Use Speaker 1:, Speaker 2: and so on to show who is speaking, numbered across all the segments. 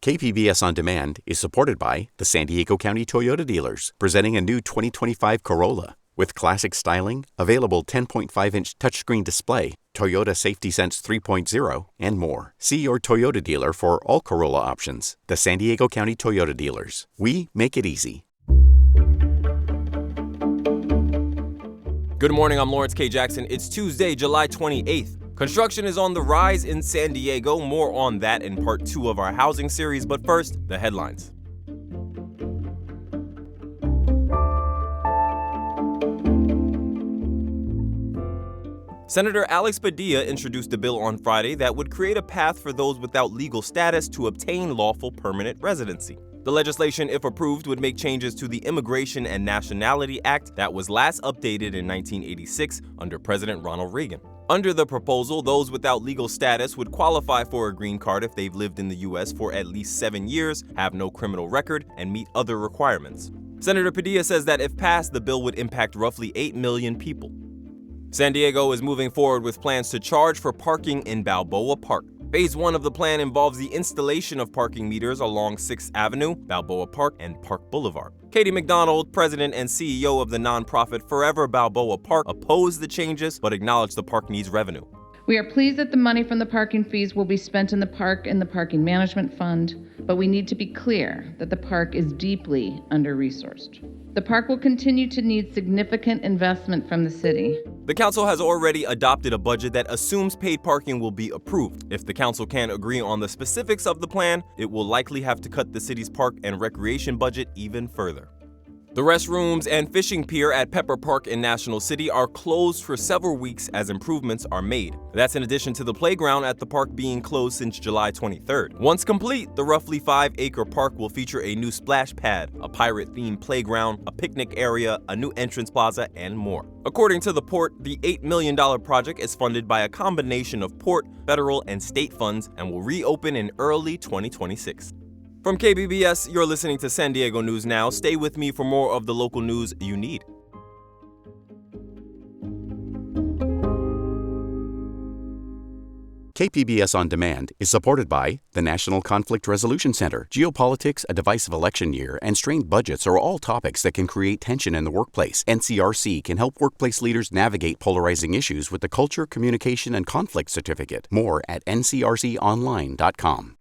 Speaker 1: KPBS On Demand is supported by the San Diego County Toyota dealers, presenting a new 2025 Corolla. With classic styling, available 10.5-inch touchscreen display, Toyota Safety Sense 3.0, and more. See your Toyota dealer for all Corolla options. The San Diego County Toyota dealers. We make it easy.
Speaker 2: Good morning, I'm Lawrence K. Jackson. It's Tuesday, July 28th. Construction is on the rise in San Diego. More on that in part 2 of our housing series, but first, the headlines. Senator Alex Padilla introduced a bill on Friday that would create a path for those without legal status to obtain lawful permanent residency. The legislation, if approved, would make changes to the Immigration and Nationality Act that was last updated in 1986 under President Ronald Reagan. Under the proposal, those without legal status would qualify for a green card if they've lived in the U.S. for at least 7 years, have no criminal record, and meet other requirements. Senator Padilla says that if passed, the bill would impact roughly 8 million people. San Diego is moving forward with plans to charge for parking in Balboa Park. Phase 1 of the plan involves the installation of parking meters along 6th Avenue, Balboa Park, and Park Boulevard. Katie McDonald, president and CEO of the nonprofit Forever Balboa Park, opposed the changes but acknowledged the park needs revenue.
Speaker 3: We are pleased that the money from the parking fees will be spent in the park and the parking management fund, but we need to be clear that the park is deeply under-resourced. The park will continue to need significant investment from the city.
Speaker 2: The council has already adopted a budget that assumes paid parking will be approved. If the council can't agree on the specifics of the plan, it will likely have to cut the city's park and recreation budget even further. The restrooms and fishing pier at Pepper Park in National City are closed for several weeks as improvements are made. That's in addition to the playground at the park being closed since July 23rd. Once complete, the roughly 5-acre park will feature a new splash pad, a pirate-themed playground, a picnic area, a new entrance plaza, and more. According to the port, the $8 million project is funded by a combination of port, federal, and state funds and will reopen in early 2026. From KPBS, you're listening to San Diego News Now. Stay with me for more of the local news you need.
Speaker 1: KPBS On Demand is supported by the National Conflict Resolution Center. Geopolitics, a divisive election year, and strained budgets are all topics that can create tension in the workplace. NCRC can help workplace leaders navigate polarizing issues with the Culture, Communication, and Conflict Certificate. More at ncrconline.com.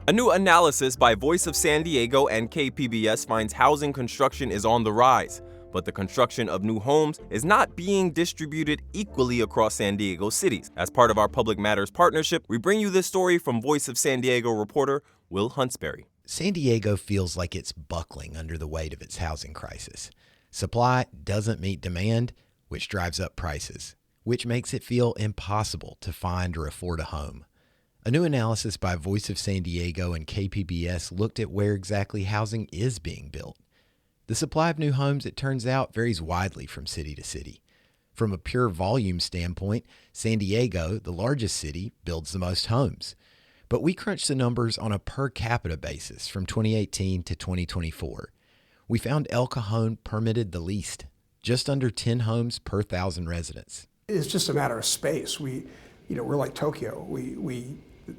Speaker 2: A new analysis by Voice of San Diego and KPBS finds housing construction is on the rise, but the construction of new homes is not being distributed equally across San Diego cities. As part of our Public Matters partnership, we bring you this story from Voice of San Diego reporter Will Huntsberry.
Speaker 4: San Diego feels like it's buckling under the weight of its housing crisis. Supply doesn't meet demand, which drives up prices, which makes it feel impossible to find or afford a home. A new analysis by Voice of San Diego and KPBS looked at where exactly housing is being built. The supply of new homes, it turns out, varies widely from city to city. From a pure volume standpoint, San Diego, the largest city, builds the most homes. But we crunched the numbers on a per capita basis from 2018 to 2024. We found El Cajon permitted the least, just under 10 homes per 1,000 residents.
Speaker 5: It's just a matter of space. We're like Tokyo.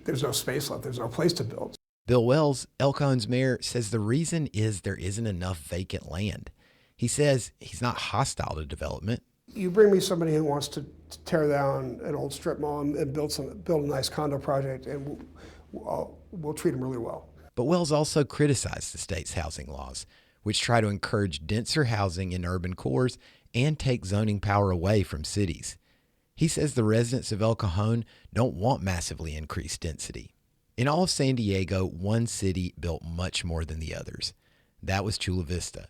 Speaker 5: There's no space left. There's no place to build.
Speaker 4: Bill Wells, El Cajon's mayor, says the reason is there isn't enough vacant land. He says he's not hostile to development.
Speaker 5: You bring me somebody who wants to tear down an old strip mall and build a nice condo project, and we'll treat them really well.
Speaker 4: But Wells also criticized the state's housing laws, which try to encourage denser housing in urban cores and take zoning power away from cities. He says the residents of El Cajon don't want massively increased density. In all of San Diego, one city built much more than the others. That was Chula Vista.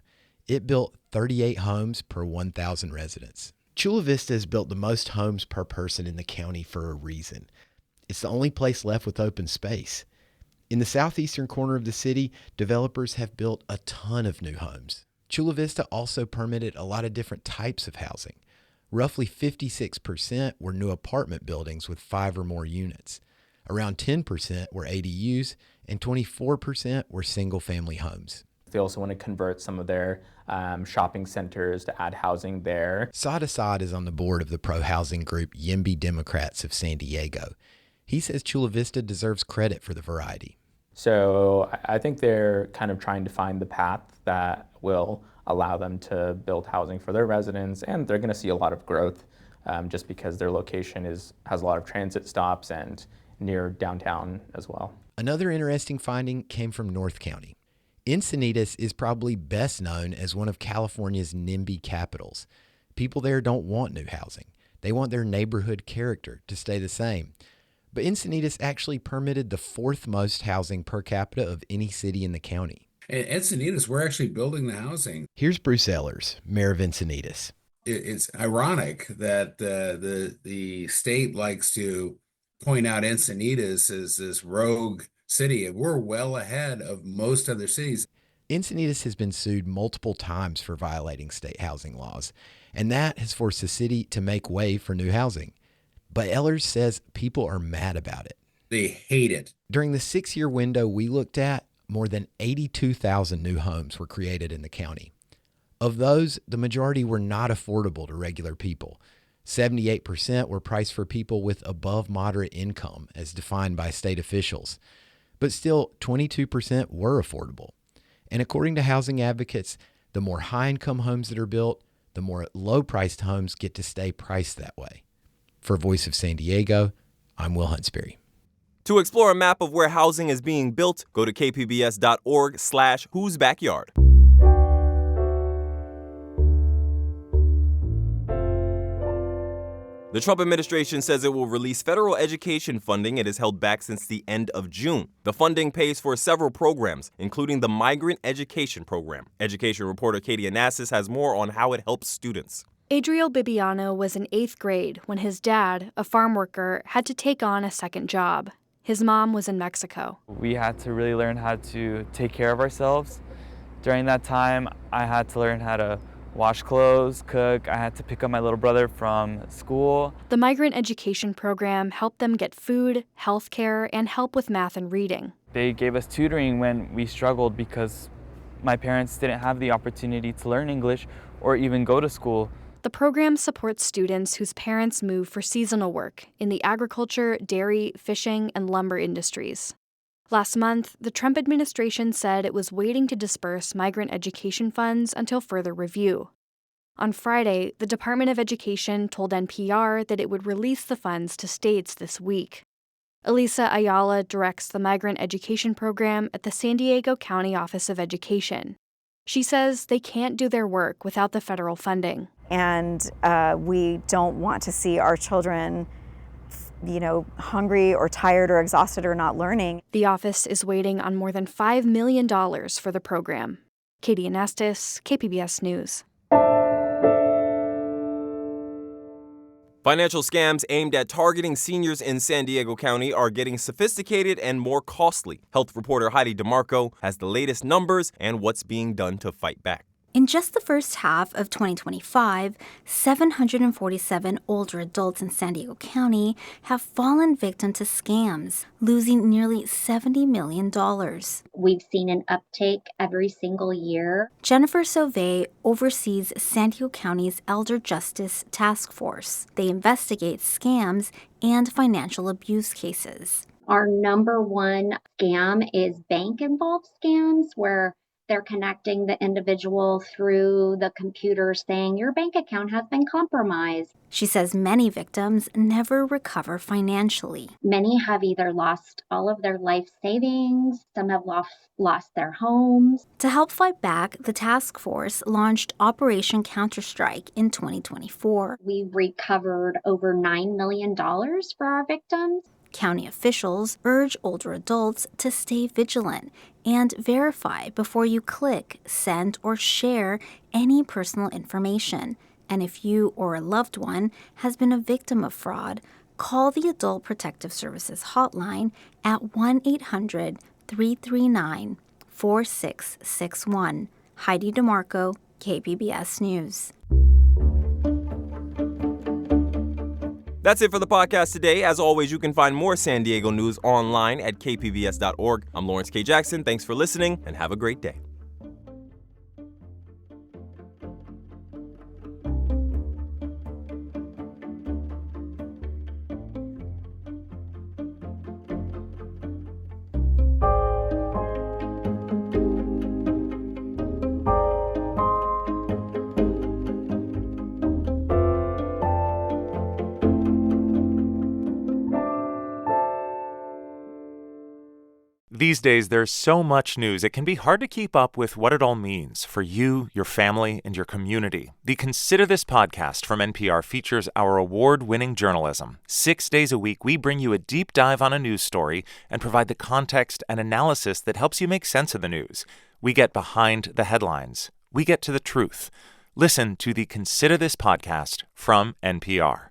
Speaker 4: It built 38 homes per 1,000 residents. Chula Vista has built the most homes per person in the county for a reason. It's the only place left with open space. In the southeastern corner of the city, developers have built a ton of new homes. Chula Vista also permitted a lot of different types of housing. Roughly 56% were new apartment buildings with 5 or more units. Around 10% were ADUs, and 24% were single-family homes.
Speaker 6: They also want to convert some of their shopping centers to add housing there.
Speaker 4: Saad Assad is on the board of the pro-housing group YIMBY Democrats of San Diego. He says Chula Vista deserves credit for the variety.
Speaker 6: So I think they're kind of trying to find the path that will allow them to build housing for their residents, and they're going to see a lot of growth just because their location has a lot of transit stops and near downtown as well.
Speaker 4: Another interesting finding came from North County. Encinitas is probably best known as one of California's NIMBY capitals. People there don't want new housing. They want their neighborhood character to stay the same. But Encinitas actually permitted the fourth most housing per capita of any city in the county.
Speaker 7: At Encinitas, we're actually building the housing.
Speaker 4: Here's Bruce Ehlers, mayor of Encinitas.
Speaker 7: It's ironic that the state likes to point out Encinitas as this rogue city. We're well ahead of most other cities.
Speaker 4: Encinitas has been sued multiple times for violating state housing laws, and that has forced the city to make way for new housing. But Ehlers says people are mad about it.
Speaker 7: They hate it.
Speaker 4: During the 6-year window we looked at, more than 82,000 new homes were created in the county. Of those, the majority were not affordable to regular people. 78% were priced for people with above moderate income, as defined by state officials. But still, 22% were affordable. And according to housing advocates, the more high-income homes that are built, the more low-priced homes get to stay priced that way. For Voice of San Diego, I'm Will Huntsberry.
Speaker 2: To explore a map of where housing is being built, go to kpbs.org/whose backyard. The Trump administration says it will release federal education funding it has held back since the end of June. The funding pays for several programs, including the Migrant Education Program. Education reporter Katie Onassis has more on how it helps students.
Speaker 8: Adriel Bibiano was in 8th grade when his dad, a farm worker, had to take on a second job. His mom was in Mexico.
Speaker 9: We had to really learn how to take care of ourselves. During that time, I had to learn how to wash clothes, cook. I had to pick up my little brother from school.
Speaker 8: The Migrant Education Program helped them get food, health care, and help with math and reading.
Speaker 9: They gave us tutoring when we struggled because my parents didn't have the opportunity to learn English or even go to school.
Speaker 8: The program supports students whose parents move for seasonal work in the agriculture, dairy, fishing, and lumber industries. Last month, the Trump administration said it was waiting to disperse migrant education funds until further review. On Friday, the Department of Education told NPR that it would release the funds to states this week. Elisa Ayala directs the Migrant Education Program at the San Diego County Office of Education. She says they can't do their work without the federal funding.
Speaker 10: And we don't want to see our children hungry or tired or exhausted or not learning.
Speaker 8: The office is waiting on more than $5 million for the program. Katie Onassis, KPBS News.
Speaker 2: Financial scams aimed at targeting seniors in San Diego County are getting sophisticated and more costly. Health reporter Heidi DeMarco has the latest numbers and what's being done to fight back.
Speaker 11: In just the first half of 2025, 747 older adults in San Diego County have fallen victim to scams, losing nearly $70 million.
Speaker 12: We've seen an uptake every single year.
Speaker 11: Jennifer Sauvé oversees San Diego County's Elder Justice Task Force. They investigate scams and financial abuse cases.
Speaker 12: Our number one scam is bank-involved scams, where they're connecting the individual through the computer saying your bank account has been compromised.
Speaker 11: She says many victims never recover financially.
Speaker 12: Many have either lost all of their life savings, some have lost their homes.
Speaker 11: To help fight back, the task force launched Operation Counterstrike in 2024.
Speaker 12: We recovered over $9 million for our victims.
Speaker 11: County officials urge older adults to stay vigilant and verify before you click, send, or share any personal information. And if you or a loved one has been a victim of fraud, call the Adult Protective Services hotline at 1-800-339-4661. Heidi DeMarco, KPBS News.
Speaker 2: That's it for the podcast today. As always, you can find more San Diego news online at kpbs.org. I'm Lawrence K. Jackson. Thanks for listening and have a great day.
Speaker 13: These days, there's so much news, it can be hard to keep up with what it all means for you, your family, and your community. The Consider This podcast from NPR features our award-winning journalism. 6 days a week, we bring you a deep dive on a news story and provide the context and analysis that helps you make sense of the news. We get behind the headlines. We get to the truth. Listen to the Consider This podcast from NPR.